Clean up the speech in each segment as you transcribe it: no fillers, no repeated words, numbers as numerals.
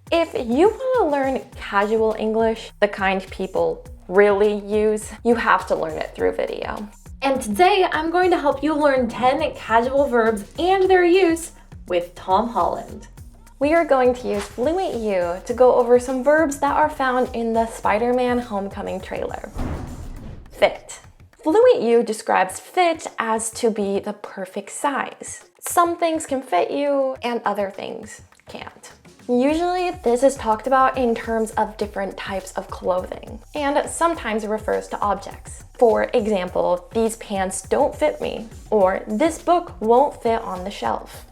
If you want to learn casual English, the kind people really use, you have to learn it through video. And today I'm going to help you learn 10 casual verbs and their use with Tom Holland. We are going to use FluentU to go over some verbs that are found in the Spider-Man Homecoming trailer. Fit. FluentU describes fit as to be the perfect size. Some things can fit you and other things can't. Usually this is talked about in terms of different types of clothing, and sometimes it refers to objects. For example, these pants don't fit me, or this book won't fit on the shelf.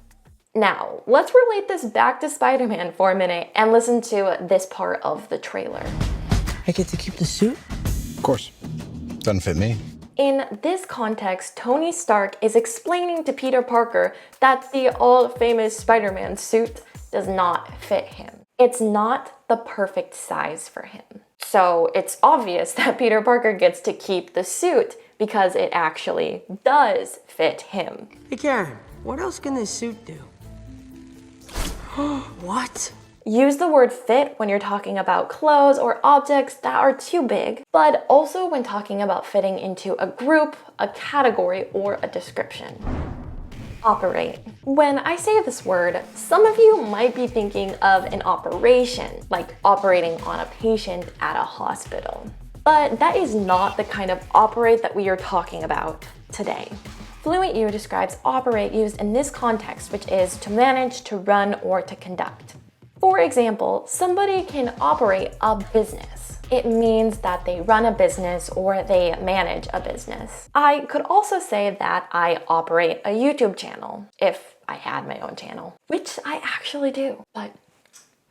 Now, let's relate this back to Spider-Man for a minute and listen to this part of the trailer. I get to keep the suit? Of course. Doesn't fit me. In this context, Tony Stark is explaining to Peter Parker that the all-famous Spider-Man suit does not fit him. It's not the perfect size for him. So it's obvious that Peter Parker gets to keep the suit because it actually does fit him. Hey Karen, what else can this suit do? What? Use the word fit when you're talking about clothes or objects that are too big, but also when talking about fitting into a group, a category, or a description. Operate. When I say this word, some of you might be thinking of an operation, like operating on a patient at a hospital. But that is not the kind of operate that we are talking about today. FluentU describes operate used in this context, which is to manage, to run, or to conduct. For example, somebody can operate a business. It means that they run a business or they manage a business. I could also say that I operate a YouTube channel, if I had my own channel, which I actually do, but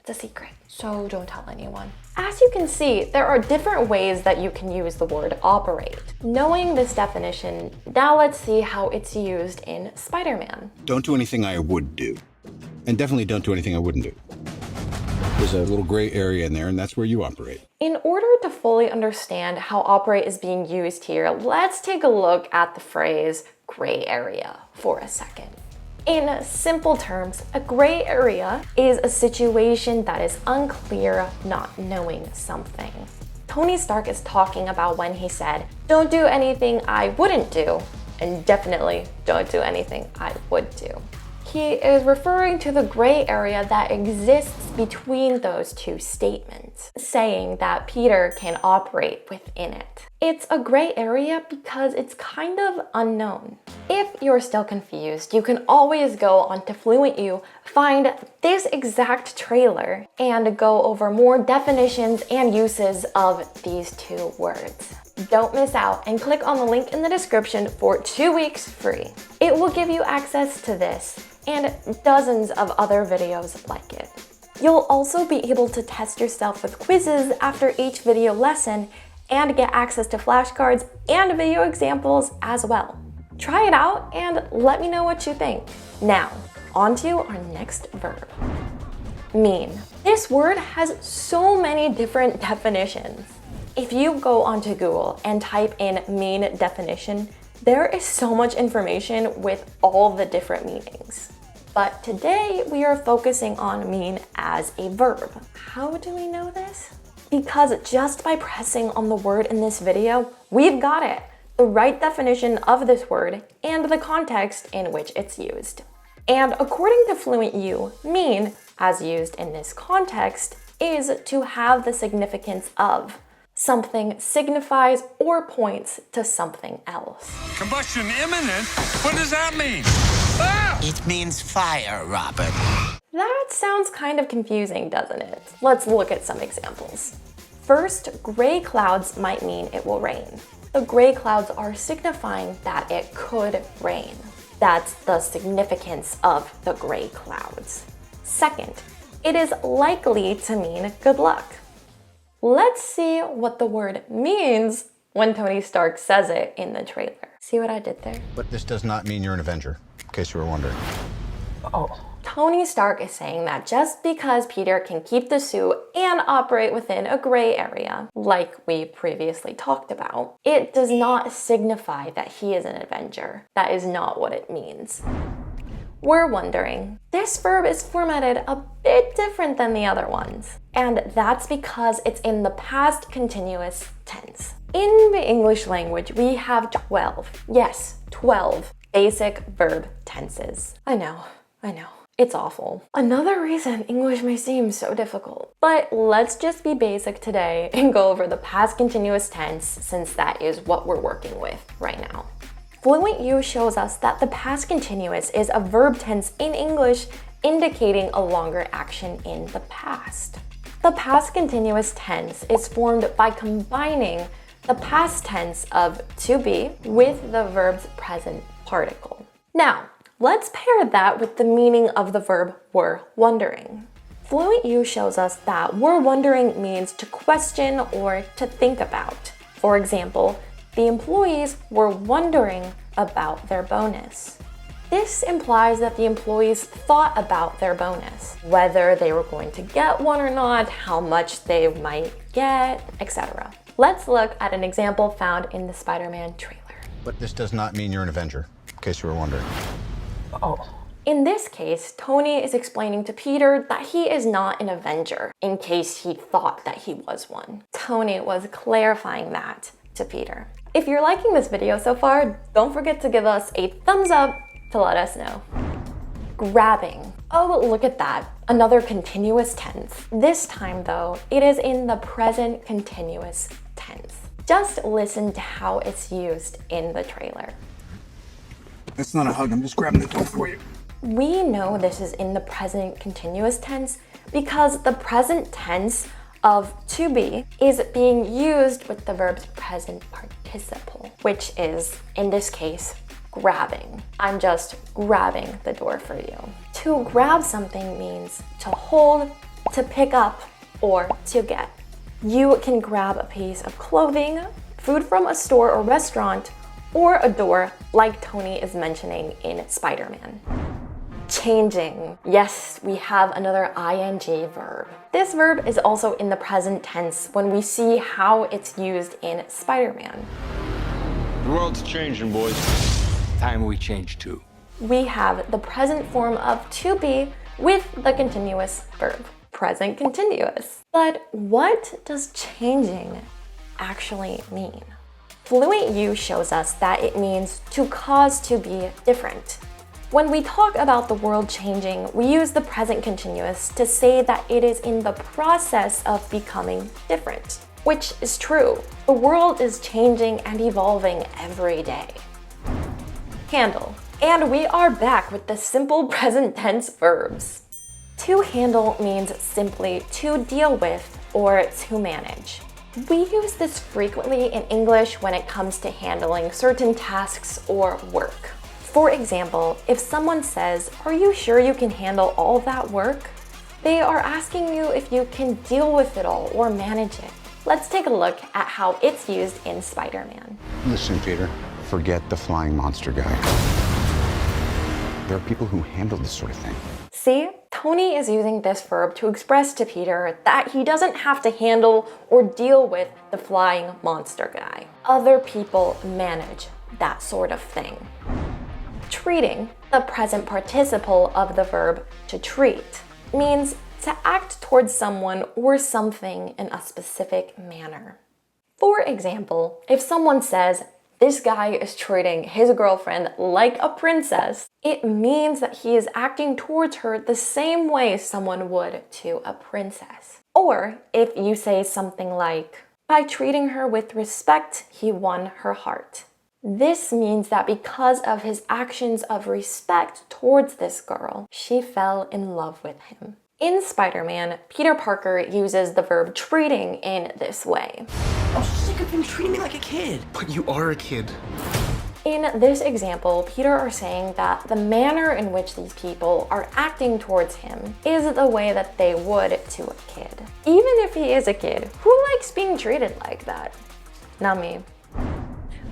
it's a secret, so don't tell anyone. As you can see, there are different ways that you can use the word operate. Knowing this definition, now let's see how it's used in Spider-Man. Don't do anything I would do. And definitely don't do anything I wouldn't do. There's a little gray area in there, and that's where you operate. In order to fully understand how operate is being used here, let's take a look at the phrase gray area for a second. In simple terms, a gray area is a situation that is unclear, not knowing something. Tony Stark is talking about when he said, "Don't do anything I wouldn't do," and definitely don't do anything I would do. He is referring to the gray area that exists between those two statements, saying that Peter can operate within it. It's a gray area because it's kind of unknown. If you're still confused, you can always go onto FluentU, find this exact trailer, and go over more definitions and uses of these two words. Don't miss out and click on the link in the description for 2 weeks free. It will give you access to this and dozens of other videos like it. You'll also be able to test yourself with quizzes after each video lesson and get access to flashcards and video examples as well. Try it out and let me know what you think. Now, on to our next verb. Mean. This word has so many different definitions. If you go onto Google and type in mean definition, there is so much information with all the different meanings. But today we are focusing on mean as a verb. How do we know this? Because just by pressing on the word in this video, we've got it. The right definition of this word and the context in which it's used. And according to FluentU, mean, as used in this context, is to have the significance of. Something signifies or points to something else. Combustion imminent? What does that mean? Ah! It means fire, Robert. That sounds kind of confusing, doesn't it? Let's look at some examples. First, gray clouds might mean it will rain. The gray clouds are signifying that it could rain. That's the significance of the gray clouds. Second, it is likely to mean good luck. Let's see what the word means when Tony Stark says it in the trailer. See what I did there? But this does not mean you're an Avenger, in case you were wondering. Oh. Tony Stark is saying that just because Peter can keep the suit and operate within a gray area, like we previously talked about, it does not signify that he is an Avenger. That is not what it means. We're wondering. This verb is formatted a bit different than the other ones, and that's because it's in the past continuous tense. In the English language, we have 12, yes, 12 basic verb tenses. I know. It's awful. Another reason English may seem so difficult. But let's just be basic today and go over the past continuous tense, since that is what we're working with right now. FluentU shows us that the past continuous is a verb tense in English indicating a longer action in the past. The past continuous tense is formed by combining the past tense of to be with the verb's present particle. Now, let's pair that with the meaning of the verb were wondering. FluentU shows us that were wondering means to question or to think about. For example, the employees were wondering about their bonus. This implies that the employees thought about their bonus, whether they were going to get one or not, how much they might get, etc. Let's look at an example found in the Spider-Man trailer. But this does not mean you're an Avenger, in case you were wondering. Oh. In this case, Tony is explaining to Peter that he is not an Avenger, in case he thought that he was one. Tony was clarifying that to Peter. If you're liking this video so far, don't forget to give us a thumbs up to let us know. Grabbing. Oh, look at that. Another continuous tense. This time though, it is in the present continuous tense. Just listen to how it's used in the trailer. That's not a hug, I'm just grabbing the door for you. We know this is in the present continuous tense because the present tense of to be is being used with the verb's present participle, which is, in this case, grabbing. I'm just grabbing the door for you. To grab something means to hold, to pick up, or to get. You can grab a piece of clothing, food from a store or restaurant, or a door like Tony is mentioning in Spider-Man. Changing. Yes, we have another ing verb. This verb is also in the present tense when we see how it's used in Spider-Man. The world's changing, boys. Time we change too. We have the present form of to be with the continuous verb, present continuous. But what does changing actually mean? FluentU shows us that it means to cause to be different. When we talk about the world changing, we use the present continuous to say that it is in the process of becoming different, which is true. The world is changing and evolving every day. Handle. And we are back with the simple present tense verbs. To handle means simply to deal with or to manage. We use this frequently in English when it comes to handling certain tasks or work. For example, if someone says, "Are you sure you can handle all that work?" they are asking you if you can deal with it all or manage it. Let's take a look at how it's used in Spider-Man. Listen, Peter, forget the flying monster guy. There are people who handle this sort of thing. See, Tony is using this verb to express to Peter that he doesn't have to handle or deal with the flying monster guy. Other people manage that sort of thing. Treating, the present participle of the verb to treat, means to act towards someone or something in a specific manner. For example, if someone says, "This guy is treating his girlfriend like a princess," it means that he is acting towards her the same way someone would to a princess. Or if you say something like, "By treating her with respect, he won her heart." This means that because of his actions of respect towards this girl, she fell in love with him. In Spider-Man, Peter Parker uses the verb treating in this way. I'm sick of him treating me like a kid. But you are a kid. In this example, Peter are saying that the manner in which these people are acting towards him is the way that they would to a kid. Even if he is a kid, who likes being treated like that? Not me.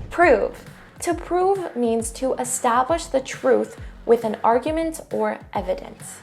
Prove. To prove means to establish the truth with an argument or evidence.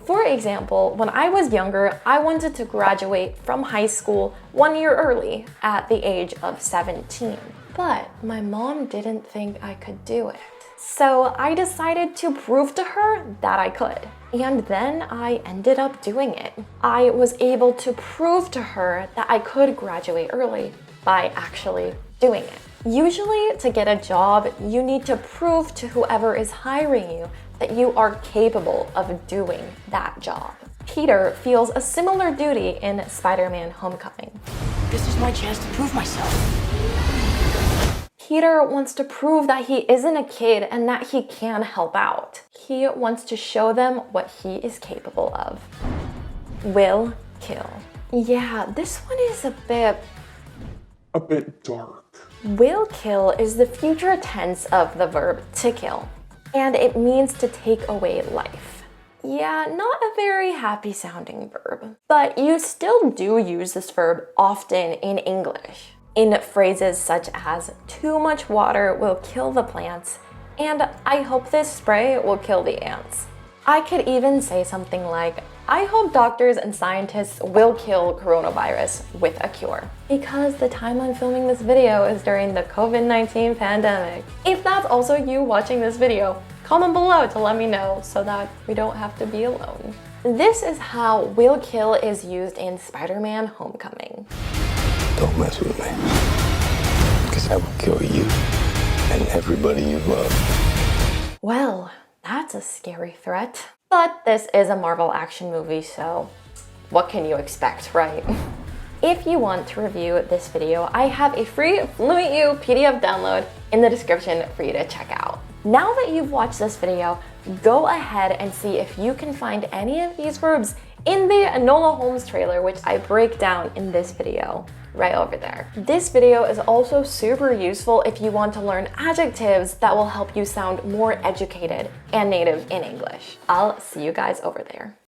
For example, when I was younger, I wanted to graduate from high school 1 year early at the age of 17. But my mom didn't think I could do it. So I decided to prove to her that I could. And then I ended up doing it. I was able to prove to her that I could graduate early by actually doing it. Usually, to get a job, you need to prove to whoever is hiring you that you are capable of doing that job. Peter feels a similar duty in Spider-Man: Homecoming. This is my chance to prove myself. Peter wants to prove that he isn't a kid and that he can help out. He wants to show them what he is capable of. Will kill. Yeah, this one is a bit dark. Will kill is the future tense of the verb to kill, and it means to take away life. Yeah, not a very happy sounding verb, but you still do use this verb often in English, in phrases such as too much water will kill the plants, and I hope this spray will kill the ants. I could even say something like, I hope doctors and scientists will kill coronavirus with a cure. Because the time I'm filming this video is during the COVID-19 pandemic. If that's also you watching this video, comment below to let me know so that we don't have to be alone. This is how will kill is used in Spider-Man: Homecoming. Don't mess with me, because I will kill you and everybody you love. Well, that's a scary threat. But this is a Marvel action movie, so what can you expect, right? If you want to review this video, I have a free FluentU PDF download in the description for you to check out. Now that you've watched this video, go ahead and see if you can find any of these verbs in the Enola Holmes trailer, which I break down in this video. Right over there. This video is also super useful if you want to learn adjectives that will help you sound more educated and native in English. I'll see you guys over there.